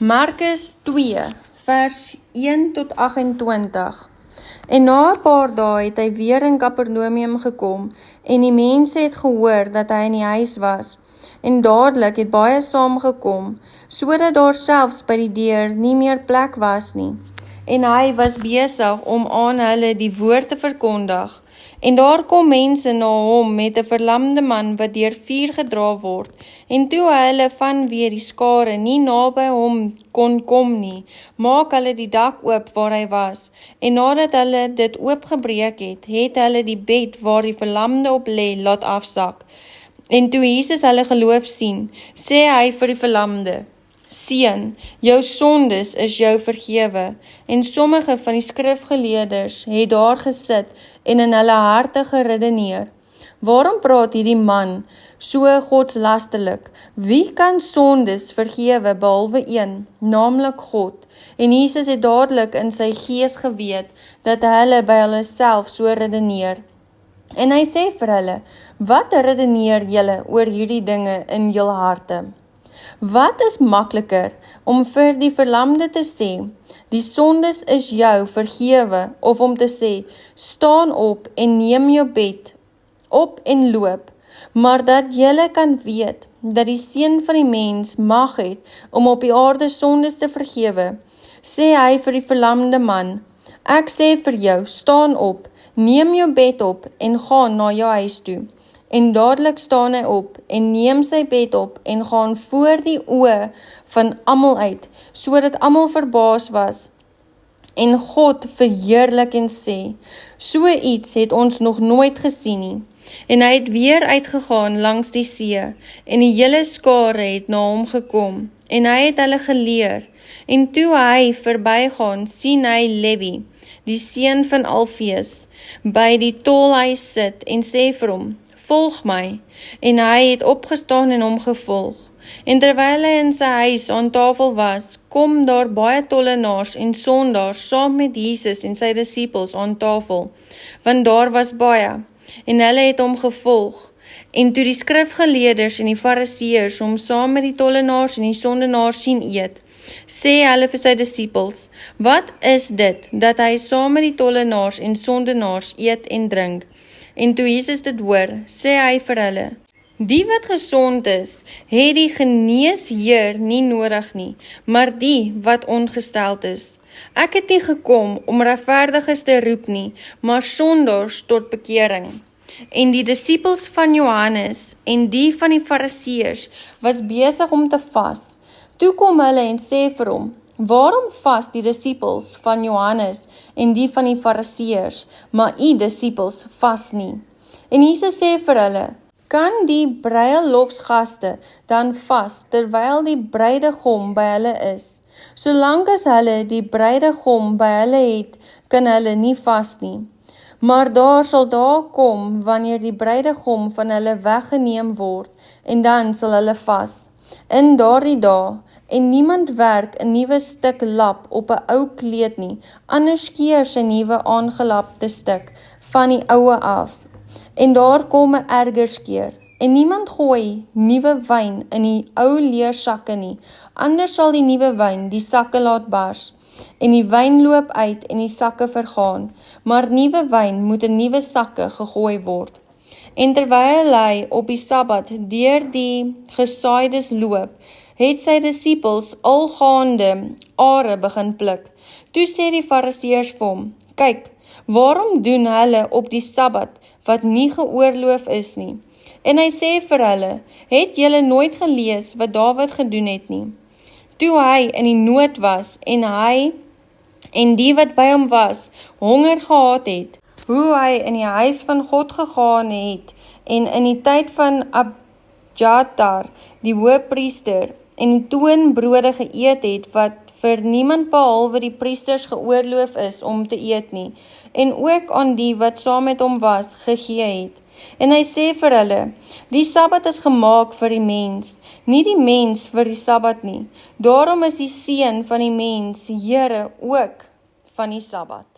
Markus 2, vers 1 tot 28. En na 'n paar dae het hy weer in Kapernaum gekom, en die mense het gehoor dat hy in die huis was. En dadelik het baie saamgekom, sodat daar selfs by die deur nie meer plek was nie. En hy was besig om aan hulle die woord te verkondig. En daar kom mense na hom met 'n verlamde man wat deur vuur gedra word. En toe hulle vanweë die skare nie naby hom kon kom nie, maak hulle die dak oop waar hy was. En nadat hulle dit oopgebreek het, het hulle die bed waar die verlamde op lê laat afsak. En toe Jesus hulle geloof sien, sê hy vir die verlamde: Seun, jou sondes is jou vergewe. En sommige van die skrifgeleerders het daar gesit en in hulle harte geredeneer: Waarom praat hierdie man so godslasterlik? Wie kan sondes vergewe behalwe een, naamlik God? En Jesus het dadelik in sy gees geweet dat hulle by hulle self so redeneer. En hy sê vir hulle: Wat redeneer julle oor hierdie dinge in jul harte? Wat is makliker om vir die verlamde te sê: Die sondes is jou vergewe, of om te sê: Staan op en neem jou bed op en loop? Maar dat julle kan weet dat die Seun van die mens mag het om op die aarde sondes te vergewe, sê hy vir die verlamde man: Ek sê vir jou, staan op, neem jou bed op en gaan na jou huis toe. En dadelik staan hy op en neem sy bed op en gaan voor die oë van almal uit, sodat almal verbaas was en God verheerlik en sê: So iets het ons nog nooit gesien nie. En hy het weer uitgegaan langs die see, en die hele skare het na hom gekom, en hy het hulle geleer. En toe hy verbygaan, sien hy Lewi, die seun van Alfeus, by die tolhuis sit, en sê vir hom: Volg my. En hy het opgestaan en hom gevolg. En terwyl hy in sy huis aan tafel was, kom daar baie tollenaars en sondaars saam met Jesus en sy disippels aan tafel, want daar was baie, en hulle het hom gevolg. En toe die skrifgeleerders en die fariseërs hom saam met die tollenaars en die sondaars sien eet, sê hulle vir sy disippels: Wat is dit dat hy saam met die tollenaars en sondaars eet en drink? En toe Jesus dit hoor, sê hy vir hulle: Die wat gesond is, het die geneesheer nie nodig nie, maar die wat ongesteld is. Ek het nie gekom om regverdiges te roep nie, maar sondaars tot bekering. En die disippels van Johannes en die van die fariseërs was besig om te vas. Toe kom hulle en sê vir hom: Waarom vas die disippels van Johannes en die van die fariseërs, maar u disippels vas nie? En Jesus sê vir hulle: Kan die bruilofsgaste dan vas terwyl die bruidegom by hulle is? Solank as hulle die bruidegom by hulle het, kan hulle nie vas nie. Maar daar sal dae kom wanneer die bruidegom van hulle weggeneem word, en dan sal hulle vas. In daardie dae, en niemand werk 'n nuwe stuk lap op 'n ou kleed nie, anders keer sy nuwe aangelapte stuk van die oue af. En daar kom 'n erger skeer. En niemand gooi nuwe wyn in die ou leersakke nie, anders sal die nuwe wyn die sakke laat bars. En die wyn loop uit en die sakke vergaan, maar nuwe wyn moet in nuwe sakke gegooi word. En terwyl hy op die Sabbat deur die gesaaides loop, het sy disippels algaande are begin pluk. Toe sê die fariseërs vir hom: Kyk, waarom doen hulle op die Sabbat wat nie geoorloof is nie? En hy sê vir hulle: Het julle nooit gelees wat Dawid gedoen het nie? Toe hy in die nood was en hy en die wat by hom was honger gehad het, hoe hy in die huis van God gegaan het en in die tyd van Abjatar, die hoëpriester, en die toonbrode geëet het wat vir niemand behalwe die priesters geoorloof is om te eet nie, en ook aan die wat saam met hom was gegee het. En hy sê vir hulle: Die Sabbat is gemaak vir die mens, nie die mens vir die Sabbat nie. Daarom is die Seun van die mens Here ook van die Sabbat.